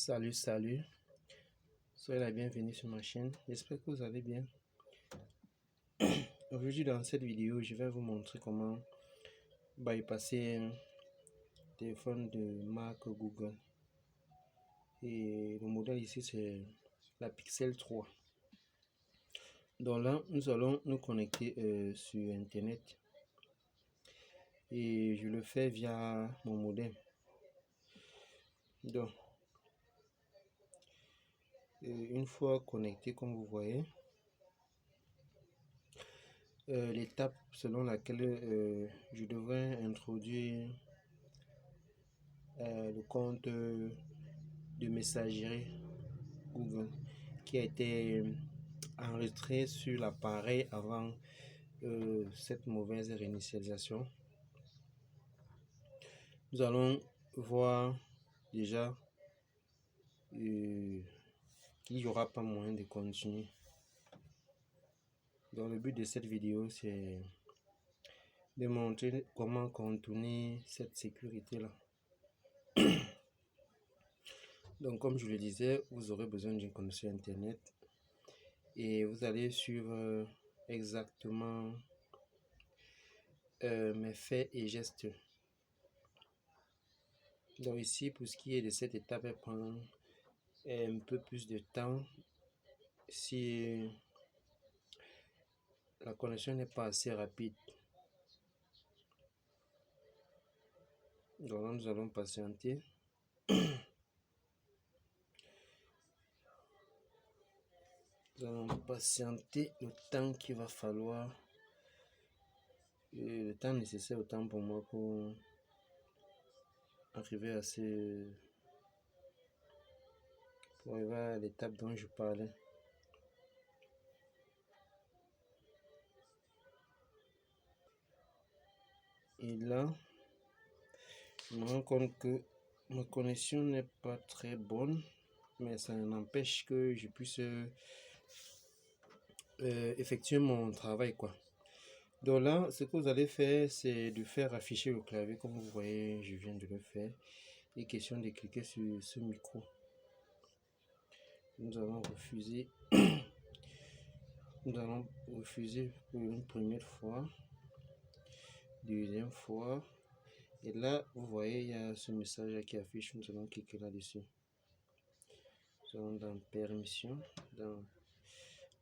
Salut, soyez la bienvenue sur ma chaîne, j'espère que vous allez bien. Aujourd'hui dans cette vidéo, je vais vous montrer comment bypasser un téléphone de marque Google. Et le modèle ici c'est la Pixel 3. Donc là, nous allons nous connecter sur internet. Et je le fais via mon modem. Donc, une fois connecté, comme vous voyez, l'étape selon laquelle je devrais introduire le compte de messagerie Google qui a été enregistré sur l'appareil avant cette mauvaise réinitialisation. Nous allons voir déjà qu'il n'y aura pas moyen de continuer. Donc le but de cette vidéo c'est de montrer comment contourner cette sécurité là. Donc comme je le disais, vous aurez besoin d'une connexion internet et vous allez suivre exactement mes faits et gestes. Donc ici, pour ce qui est de cette étape, elle prend un peu plus de temps si la connexion n'est pas assez rapide. Donc là, nous allons patienter. Nous allons patienter le temps qu'il va falloir, le temps nécessaire autant pour moi pour arriver à l'étape dont je parlais. Et là, je me rends compte que ma connexion n'est pas très bonne, mais ça n'empêche que je puisse effectuer mon travail quoi. Donc là, ce que vous allez faire, c'est de faire afficher le clavier comme vous voyez, je viens de le faire. Il est question de cliquer sur ce micro. Nous allons refuser. Nous allons refuser pour une première fois, deuxième fois. Et là, vous voyez, il y a ce message qui affiche. Nous allons cliquer là-dessus. Nous allons dans permission, dans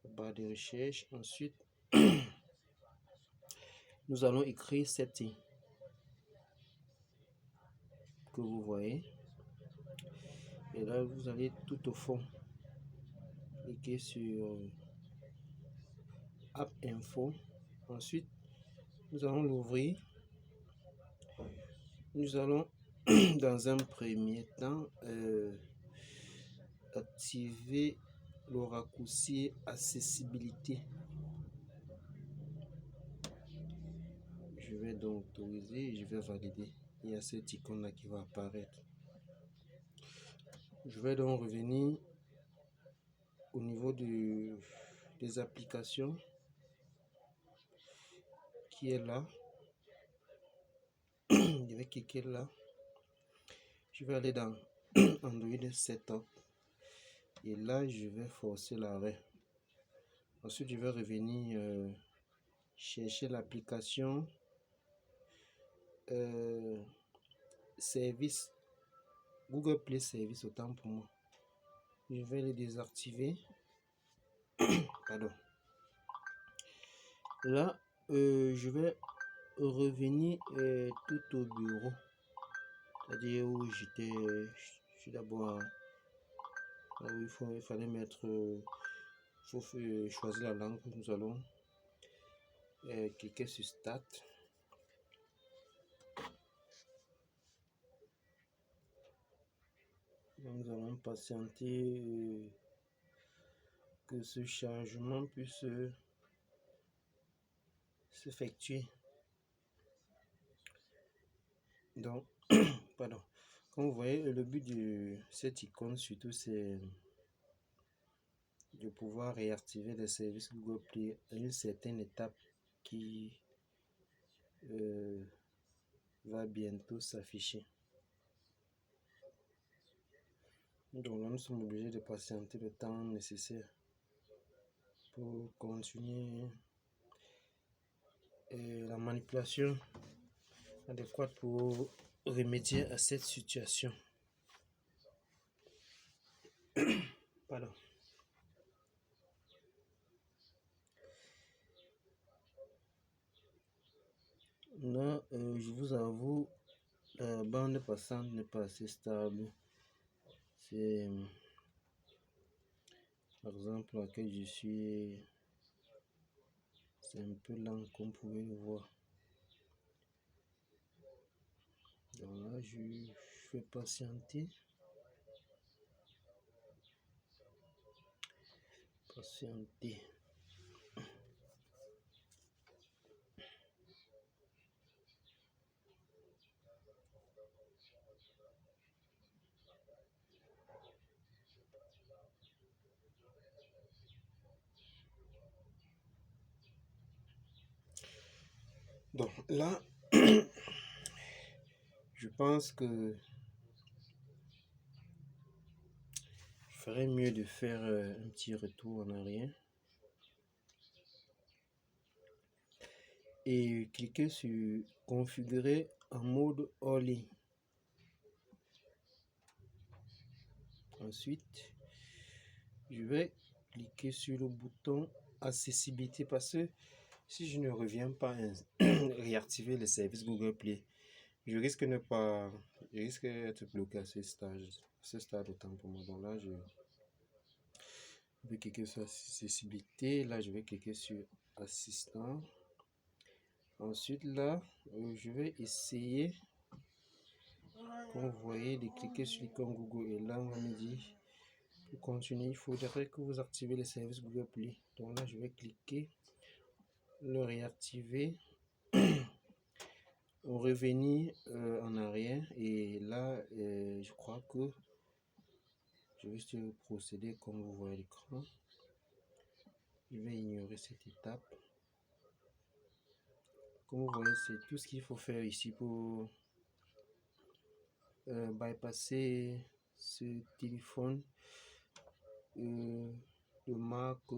la barre de recherche. Ensuite, nous allons écrire setting que vous voyez. Et là, vous allez tout au fond. Cliquez sur App Info. Ensuite, nous allons l'ouvrir. Nous allons dans un premier temps activer le raccourci accessibilité. Je vais donc autoriser et je vais valider. Il y a cette icône là qui va apparaître. Je vais donc revenir au niveau des applications qui est là. Je vais cliquer là. Je vais aller dans Android Setup et là je vais forcer l'arrêt. Ensuite je vais revenir chercher l'application service Google Play Service, autant pour moi. Je vais les désactiver. Pardon. Là je vais revenir tout au bureau, c'est-à-dire où j'étais. Je suis d'abord il fallait mettre faut choisir la langue. Nous allons cliquer sur Start. Nous allons patienter que ce changement puisse s'effectuer. Donc, pardon. Comme vous voyez, le but de cette icône surtout c'est de pouvoir réactiver les services Google Play à une certaine étape qui va bientôt s'afficher. Donc là, nous sommes obligés de patienter le temps nécessaire pour continuer la manipulation adéquate pour remédier à cette situation. Pardon. Là, je vous avoue, la bande passante n'est pas assez stable. C'est par exemple laquelle je suis, c'est un peu lent comme vous pouvez le voir. Donc là, je fais patienter. Donc là, je pense que je ferais mieux de faire un petit retour en arrière et cliquer sur configurer en mode all-in. Ensuite, je vais cliquer sur le bouton accessibilité parce que si je ne reviens pas à réactiver le service Google Play, je risque d'être bloqué à ce stade de temps pour moi. Donc là, je vais cliquer sur accessibilité. Là, je vais cliquer sur assistant. Ensuite, là, je vais essayer, comme vous voyez, de cliquer sur l'icône Google. Et là, on va me dire, pour continuer, il faudrait que vous activez le service Google Play. Donc là, je vais cliquer, le réactiver, revenir en arrière. Et là, je crois que je vais juste procéder comme vous voyez à l'écran. Je vais ignorer cette étape. Comme vous voyez, c'est tout ce qu'il faut faire ici pour bypasser ce téléphone de marque,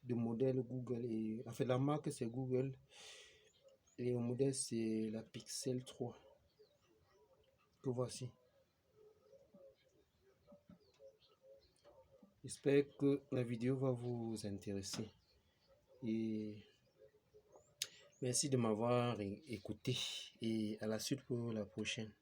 de modèle Google. Et en fait, la marque c'est Google et le modèle c'est la Pixel 3 que voici. J'espère que la vidéo va vous intéresser et merci de m'avoir écouté et à la suite pour la prochaine.